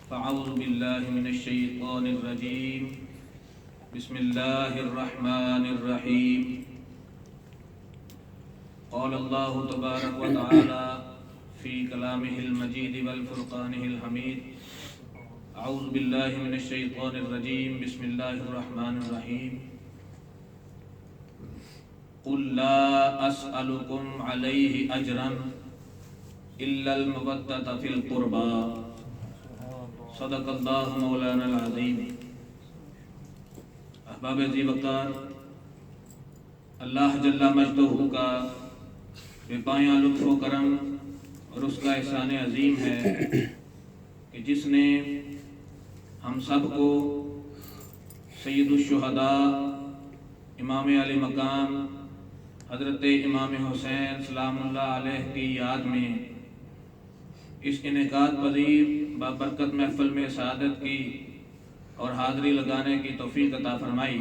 فاعوذ باللہ من الشیطان الرجیم بسم اللہ الرحمن الرحیم قال اللہ تبارک و تعالی فی کلامہ المجید والفرقانہ الحمید اعوذ باللہ من الشیطان الرجیم بسم اللہ الرحمن الرحیم قل لا اسألکم علیہ اجرا الا المودۃ فی القربى صدق اللہ مولانا العظیم۔ احباب ذی وقار، اللہ جل مجدہ کا بے پایاں لطف و کرم اور اس کا احسان عظیم ہے کہ جس نے ہم سب کو سید الشہداء امام علی مقام حضرت امام حسین سلام اللہ علیہ کی یاد میں اس انعقاد پذیر بابرکت محفل میں سعادت کی اور حاضری لگانے کی توفیق عطا فرمائی۔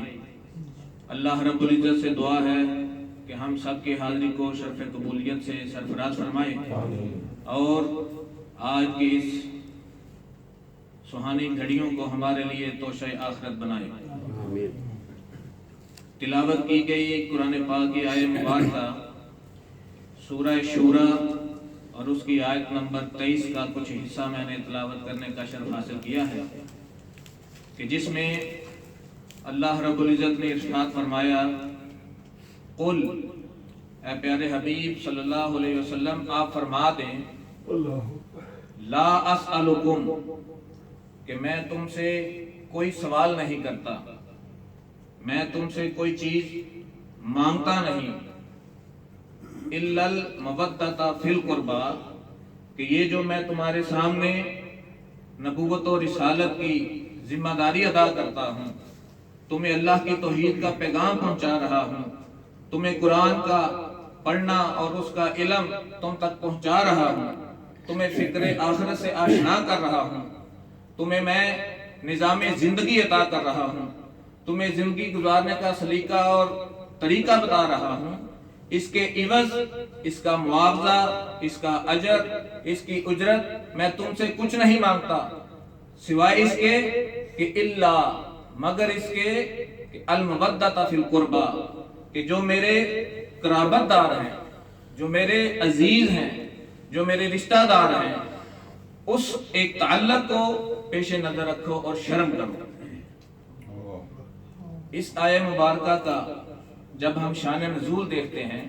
اللہ رب العزت سے دعا ہے کہ ہم سب کی حاضری کو شرف قبولیت سے سرفراز فرمائے اور آج کی اس سہانی گھڑیوں کو ہمارے لیے توشہ آخرت بنائے۔ تلاوت کی گئی قرآن پاک کی آیت مبارکہ سورہ شورى اور اس کی آیت نمبر 23 کا کچھ حصہ میں نے تلاوت کرنے کا شرف حاصل کیا ہے کہ جس میں اللہ رب العزت نے ارشاد فرمایا، قل، اے پیارے حبیب صلی اللہ علیہ وسلم آپ فرما دیں، لا اسألکم، کہ میں تم سے کوئی سوال نہیں کرتا، میں تم سے کوئی چیز مانگتا نہیں، الا المودۃ فی القربى، کہ یہ جو میں تمہارے سامنے نبوت و رسالت کی ذمہ داری ادا کرتا ہوں، تمہیں اللہ کی توحید کا پیغام پہنچا رہا ہوں، تمہیں قرآن کا پڑھنا اور اس کا علم تم تک پہنچا رہا ہوں، تمہیں فکر آخرت سے آشنا کر رہا ہوں، تمہیں میں نظام زندگی عطا کر رہا ہوں، تمہیں زندگی گزارنے کا سلیقہ اور طریقہ بتا رہا ہوں، اس کے عوض، اس کا معاوضہ، اس کا اجر، اس کی اجرت میں تم سے کچھ نہیں مانگتا سوائے اس کے کہ الا، مگر اس کے کہ المودۃ فی القربى، کہ جو میرے قرابت دار ہیں، جو میرے عزیز ہیں، جو میرے رشتہ دار ہیں، اس ایک تعلق کو پیش نظر رکھو اور شرم کرو۔ اس آیہ مبارکہ کا جب ہم شان نزول دیکھتے ہیں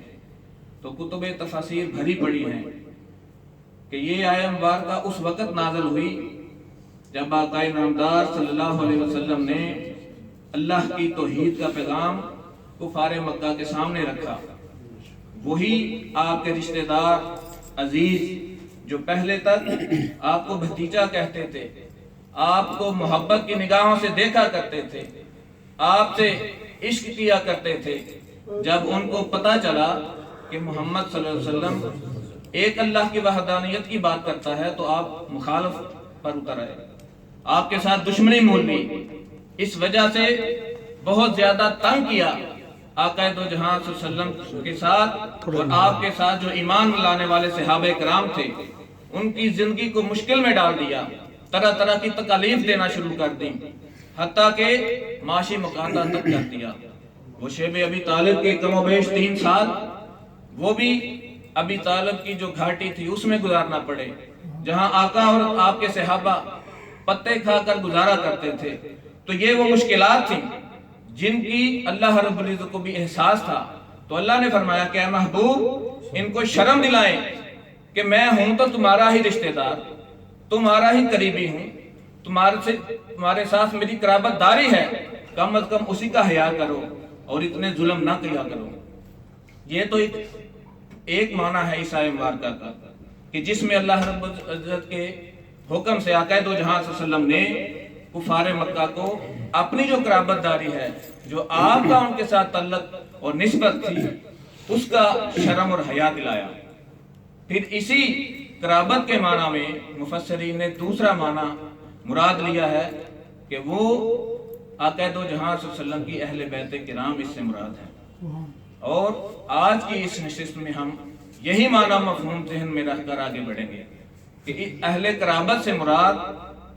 تو کتب تفاسیر بھری پڑی ہیں کہ یہ آیہ مبارکہ اس وقت نازل ہوئی جب آقا نامدار صلی اللہ علیہ وسلم نے اللہ کی توحید کا پیغام کفار مکہ کے سامنے رکھا۔ وہی آپ کے رشتہ دار عزیز جو پہلے تک آپ کو بھتیجا کہتے تھے، آپ کو محبت کی نگاہوں سے دیکھا کرتے تھے، آپ سے عشق کیا کرتے تھے، جب ان کو پتہ چلا کہ محمد صلی اللہ علیہ وسلم ایک اللہ کی وحدانیت کی بات کرتا ہے تو آپ مخالف پر اتر آئے، آپ کے ساتھ دشمنی مول لی، اس وجہ سے بہت زیادہ تنگ کیا آقا دو جہاں صلی اللہ علیہ وسلم کے ساتھ اور آپ کے ساتھ جو ایمان لانے والے صحابہ کرام تھے، ان کی زندگی کو مشکل میں ڈال دیا، طرح طرح کی تکالیف دینا شروع کر دی، حتیٰ کہ معاشی مقاطعہ تک کر دیا۔ وہ شیب ابی طالب کے کم و بیش 3 سال وہ بھی ابی طالب کی جو گھاٹی تھی اس میں گزارنا پڑے، جہاں آقا اور آپ کے صحابہ پتے کھا کر گزارا کرتے تھے۔ تو یہ وہ مشکلات تھیں جن کی اللہ رب العزت کو بھی احساس تھا، تو اللہ نے فرمایا کہ اے محبوب ان کو شرم دلائیں کہ میں ہوں تو تمہارا ہی رشتہ دار، تمہارا ہی قریبی ہوں، تمہارے ساتھ میری قرابت داری ہے، کم از کم اسی کا حیا کرو اور اتنے ظلم نہ کیا کرو۔ یہ تو ایک معنی ہے اس آیہ مبارکہ کا کہ جس میں اللہ رب العزت کے حکم سے آقا دو جہاں صلی اللہ علیہ وسلم نے کفار مکہ کو اپنی جو قرابت داری ہے، جو آپ کا ان کے ساتھ تعلق اور نسبت تھی، اس کا شرم اور حیا دلایا۔ پھر اسی قرابت کے معنی میں مفسرین نے دوسرا معنی مراد لیا ہے کہ وہ آقا دو جہاں صلی اللہ علیہ وسلم کی اہل بیت کرام اس سے مراد ہے۔ اور آج کی اس نشست میں ہم یہی معنی مفہوم ذہن میں رکھ کر آگے بڑھیں گے کہ اہل قرابت سے مراد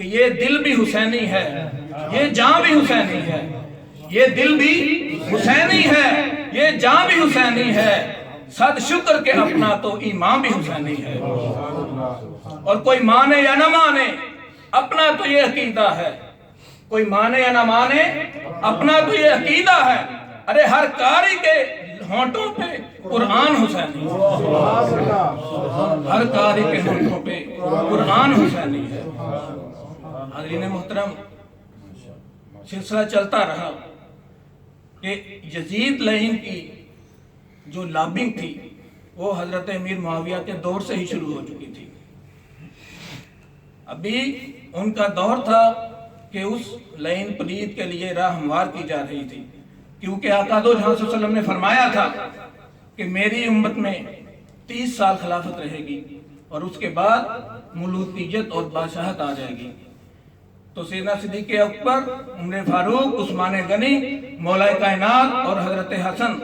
کہ یہ دل بھی حسینی ہے، یہ جان بھی حسینی ہے، یہ دل بھی حسینی ہے، یہ جان بھی حسینی ہے، صد شکر کے اپنا تو ایمان بھی حسینی ہے۔ اور کوئی مانے یا نہ مانے اپنا تو یہ عقیدہ ہے، کوئی مانے یا نہ مانے اپنا تو یہ عقیدہ ہے، ارے ہر قاری کے ہونٹوں پہ قرآن حسینی ہے، ہر قاری کے ہونٹوں پہ قرآن حسینی ہے۔ حاضرین محترم، سلسلہ چلتا رہا کہ یزید لعین کی جو لابنگ تھی وہ حضرت امیر معاویہ کے دور سے ہی شروع ہو چکی تھی۔ ابھی ان کا دور تھا کہ اس لعین پلید کے لیے راہ ہموار کی جا رہی تھی، کیونکہ آقا دو جہاں صلی اللہ علیہ وسلم نے فرمایا تھا کہ میری امت میں 30 سال خلافت رہے گی اور اس کے بعد ملوکیت اور بادشاہت آ جائے گی۔ تو سیدنا صدیق اکبر، عمر فاروق، عثمان غنی، مولا کائنات اور حضرت حسن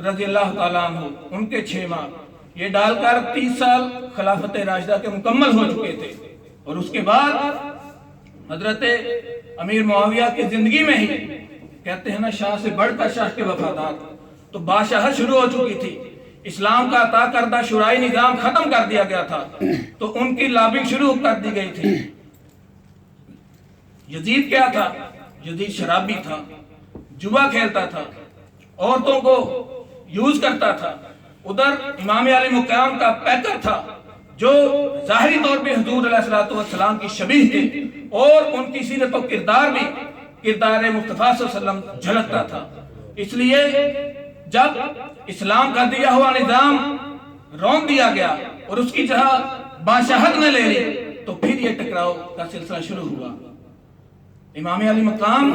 رضی اللہ تعالیٰ عنہ، ان کے 6 ماہ یہ ڈال کر 30 سال خلافت راشدہ کے مکمل ہو چکے تھے۔ اور اس کے بعد حضرت امیر معاویہ کی زندگی میں ہی کہتے ہیں نا، شاہ سے بڑھ کر شاہ کے وفادار، تو بادشاہت شروع ہو چکی تھی، اسلام کا عطا کردہ شورائی نظام ختم کر دیا گیا تھا، تو ان کی لابنگ شروع کر دی گئی تھی۔ یزید کیا تھا؟ یزید شرابی تھا، جوا کھیلتا تھا، عورتوں کو یوز کرتا تھا۔ ادھر امام علی مقام کا پیکر تھا جو ظاہری طور پہ حضور علیہ السلام کی شبیہ تھے، اور ان کی سیرت و کردار بھی کردار مصطفیٰ صلی اللہ علیہ وسلم جھلکتا تھا۔ اس لیے جب اسلام کا دیا ہوا نظام رون دیا گیا اور اس کی جگہ بادشاہت نے لے لی، تو پھر یہ ٹکراؤ کا سلسلہ شروع ہوا۔ امام علی مقام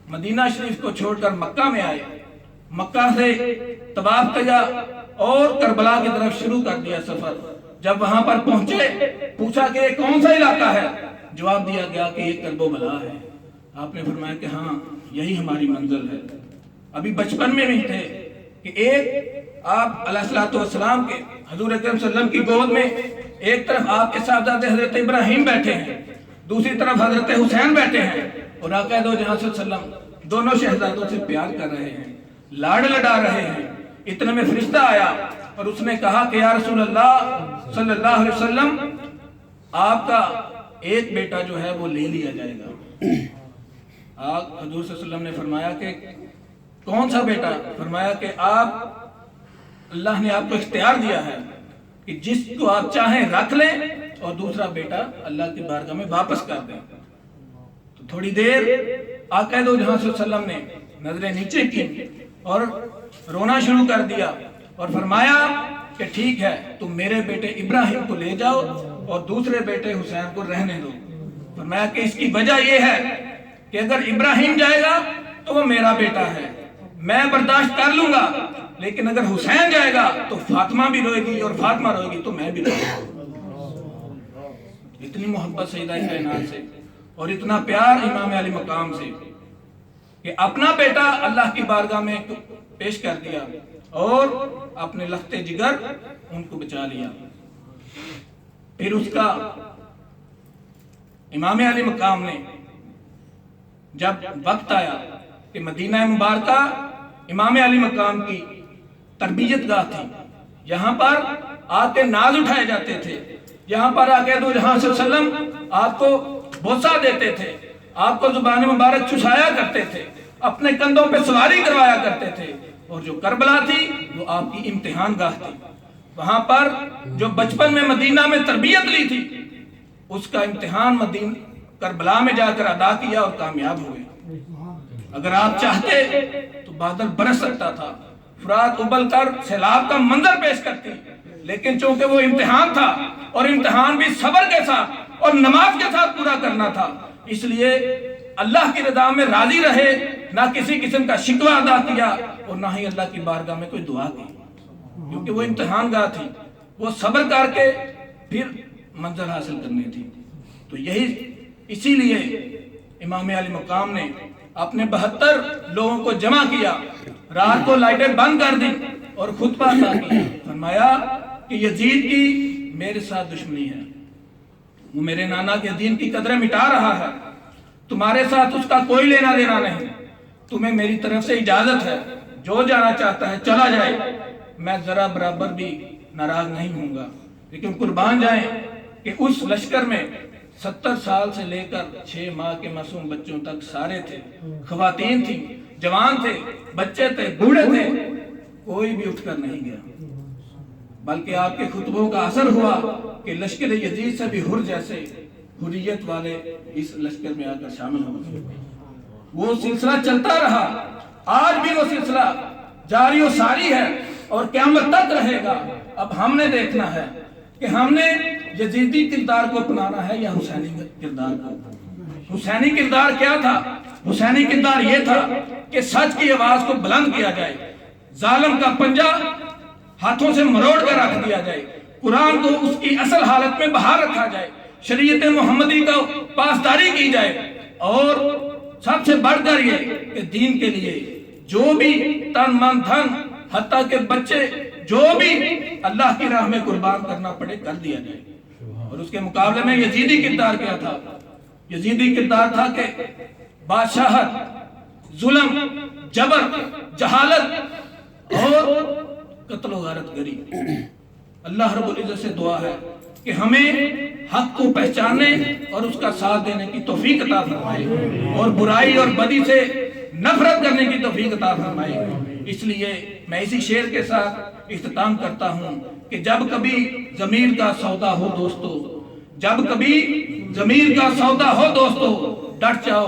مدینہ شریف کو چھوڑ کر مکہ میں آئے، مکہ سے طواف کیا اور کربلا کی طرف شروع کر دیا سفر۔ جب وہاں پر پہنچے، پوچھا کہ یہ کون سا علاقہ ہے؟ جواب دیا گیا کہ یہ کرب و بلا ہے۔ آپ نے فرمایا کہ ہاں، یہی ہماری منزل ہے۔ ابھی بچپن میں بھی تھے کہ ایک آپ علیہ السلام کے حضور اکرم صلی اللہ علیہ وسلم کی گود میں ایک طرف آپ کے صاحبزادے حضرت ابراہیم بیٹھے ہیں، دوسری طرف حضرت حسین بیٹھے ہیں، اور آقا دو جہاں صلی اللہ علیہ وسلم دونوں شہزادوں سے پیار کر رہے ہیں، لاڑ لڈا رہے ہیں۔ اتنے میں فرشتہ آیا اور اس نے کہا کہ یا رسول اللہ صلی اللہ علیہ وسلم، آپ کا ایک بیٹا جو ہے وہ لے لیا جائے گا۔ آپ حضور صلی اللہ علیہ وسلم نے فرمایا کہ کون سا بیٹا؟ فرمایا کہ آپ، اللہ نے آپ کو اختیار دیا ہے کہ جس کو آپ چاہیں رکھ لیں اور دوسرا بیٹا اللہ کی بارگاہ میں واپس کر دیں۔ تو تھوڑی دیر آقا دو جہاں صلی اللہ علیہ وسلم نے نظریں نیچے کی اور رونا شروع کر دیا اور فرمایا کہ ٹھیک ہے، تم میرے بیٹے ابراہیم کو لے جاؤ اور دوسرے بیٹے حسین کو رہنے دو۔ فرمایا کہ اس کی وجہ یہ ہے کہ اگر ابراہیم جائے گا تو وہ میرا بیٹا ہے، میں برداشت کر لوں گا، لیکن اگر حسین جائے گا تو فاطمہ بھی روئے گی اور فاطمہ روئے گی تو میں بھی روئے گا۔ اتنی محبت سیدہ کائنات سے اور اتنا پیار امام علی مقام سے کہ اپنا بیٹا اللہ کی بارگاہ میں پیش کر دیا اور اپنے لختے جگر ان کو بچا لیا۔ پھر اس کا امام علی مقام نے جب وقت آیا کہ مدینہ مبارکہ امام علی مقام کی تربیت گاہ تھی، یہاں پر آ کے ناز اٹھائے جاتے تھے، یہاں پر آ کے دو جہاں صلی اللہ علیہ وسلم آپ کو بوسہ دیتے تھے، آپ کو زبان مبارک چسایا کرتے تھے، اپنے کندھوں پہ سواری کروایا کرتے تھے، اور جو کربلا تھی وہ آپ کی امتحان گاہ تھی۔ وہاں پر جو بچپن میں مدینہ میں تربیت لی تھی، اس کا امتحان کربلا میں جا کر ادا کیا اور کامیاب ہوئے۔ اگر آپ چاہتے تو بادل برس سکتا تھا، فرات ابل کر سیلاب کا منظر پیش کرتی، لیکن چونکہ وہ امتحان تھا اور امتحان بھی صبر کے ساتھ اور نماز کے ساتھ پورا کرنا تھا، اس لیے اللہ کی رضا میں راضی رہے، نہ کسی قسم کا شکوہ ادا کیا اور نہ ہی اللہ کی بارگاہ میں کوئی دعا کی، کیونکہ وہ امتحان گاہ تھی، وہ صبر کر کے پھر منزل حاصل کرنی تھی۔ تو اسی لیے امام علی مقام نے اپنے 72 لوگوں کو جمع کیا، رات کو لائٹیں بند کر دی اور خطبہ عطا کیا۔ فرمایا کہ یزید کی میرے ساتھ دشمنی ہے، وہ میرے نانا کے دین کی قدریں مٹا رہا ہے، تمہارے ساتھ اس کا کوئی لینا دینا نہیں، تمہیں میری طرف سے اجازت ہے، جو جانا چاہتا ہے چلا جائے، میں ذرا برابر بھی ناراض نہیں ہوں گا۔ لیکن قربان جائیں کہ اس لشکر میں 70 سال سے لے کر 6 ماہ کے معصوم بچوں تک سارے تھے، خواتین تھیں، جوان تھے، بچے تھے، بوڑھے تھے، کوئی بھی اٹھ کر نہیں گیا، بلکہ آپ کے خطبوں کا اثر ہوا کہ لشکر یزید سے بھی حر جیسے حریت والے اس لشکر میں آ کر شامل ہو گئے۔ وہ سلسلہ چلتا رہا، آج بھی وہ سلسلہ جاری و ساری ہے اور قیامت تک رہے گا۔ اب ہم نے دیکھنا ہے کہ ہم نے یزیدی کردار کو اپنانا ہے یا حسینی کردار کو۔ حسینی کردار کیا تھا؟ حسینی کردار یہ تھا کہ سچ کی آواز کو بلند کیا جائے، ظالم کا پنجہ ہاتھوں سے مروڑ کر رکھ دیا جائے، قرآن کو اس کی اصل حالت میں بحال رکھا جائے، شریعت محمدی کا پاسداری کی جائے، اور سب سے بڑھ کر یہ کہ دین کے لیے جو بھی تن من دھن حتیٰ کہ بچے جو بھی اللہ کی راہ میں قربان کرنا پڑے کر دیا جائے۔ اور اس کے مقابلے میں یزیدی کردار کیا تھا؟ یزیدی کردار تھا کہ بادشاہت، ظلم، جبر، جہالت اور قتل و غارت گری۔ اللہ رب العزت سے دعا ہے کہ ہمیں حق کو پہچاننے اور اس کا ساتھ دینے کی توفیق عطا فرمائے اور برائی اور بدی سے نفرت کرنے کی توفیق عطا فرمائے۔ اس لیے میں اسی شعر کے ساتھ اختتام کرتا ہوں کہ جب کبھی ضمیر کا سودا ہو دوستو، جب کبھی ضمیر کا سودا ہو دوستو، ڈٹ جاؤ